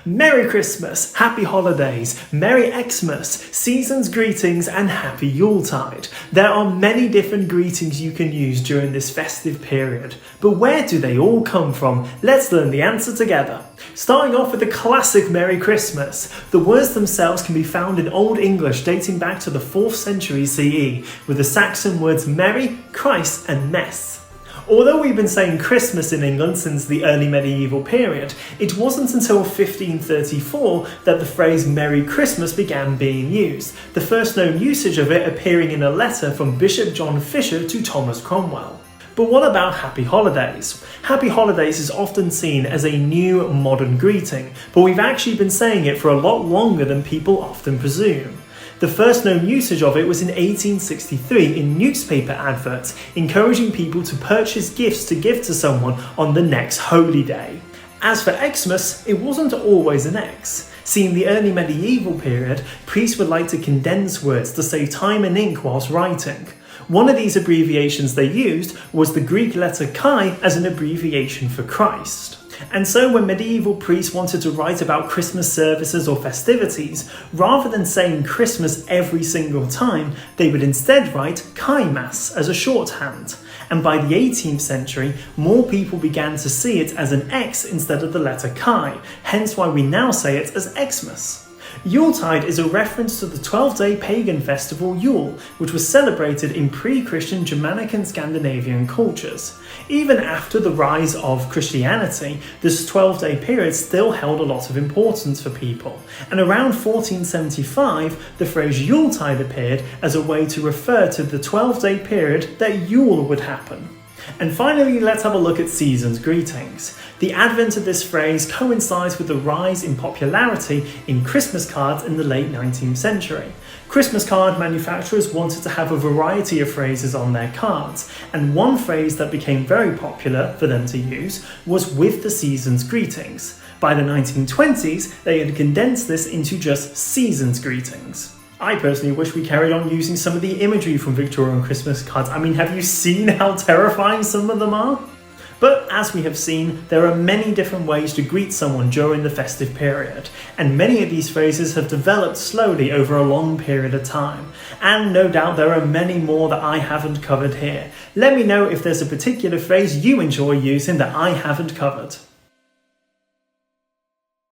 Merry Christmas, Happy Holidays, Merry Xmas, Season's Greetings and Happy Yuletide. There are many different greetings you can use during this festive period, but where do they all come from? Let's learn the answer together. Starting off with the classic Merry Christmas. The words themselves can be found in Old English dating back to the 4th century CE, with the Saxon words Merry, Christ and Mess. Although we've been saying Christmas in England since the early medieval period, it wasn't until 1534 that the phrase Merry Christmas began being used, the first known usage of it appearing in a letter from Bishop John Fisher to Thomas Cromwell. But what about Happy Holidays? Happy Holidays is often seen as a new modern greeting, but we've actually been saying it for a lot longer than people often presume. The first known usage of it was in 1863 in newspaper adverts, encouraging people to purchase gifts to give to someone on the next holy day. As for Xmas, it wasn't always an X. See, in the early medieval period, priests would like to condense words to save time and ink whilst writing. One of these abbreviations they used was the Greek letter chi as an abbreviation for Christ. And so when medieval priests wanted to write about Christmas services or festivities, rather than saying Christmas every single time, they would instead write Chi Mass as a shorthand. And by the 18th century, more people began to see it as an X instead of the letter Chi, hence why we now say it as Xmas. Yuletide is a reference to the 12-day pagan festival Yule, which was celebrated in pre-Christian Germanic and Scandinavian cultures. Even after the rise of Christianity, this 12-day period still held a lot of importance for people, and around 1475, the phrase Yuletide appeared as a way to refer to the 12-day period that Yule would happen. And finally, let's have a look at Season's Greetings. The advent of this phrase coincides with the rise in popularity in Christmas cards in the late 19th century. Christmas card manufacturers wanted to have a variety of phrases on their cards, and one phrase that became very popular for them to use was "with the season's greetings." By the 1920s, they had condensed this into just "Season's Greetings." I personally wish we carried on using some of the imagery from Victorian Christmas cards. I mean, have you seen how terrifying some of them are? But as we have seen, there are many different ways to greet someone during the festive period, and many of these phrases have developed slowly over a long period of time. And no doubt there are many more that I haven't covered here. Let me know if there's a particular phrase you enjoy using that I haven't covered.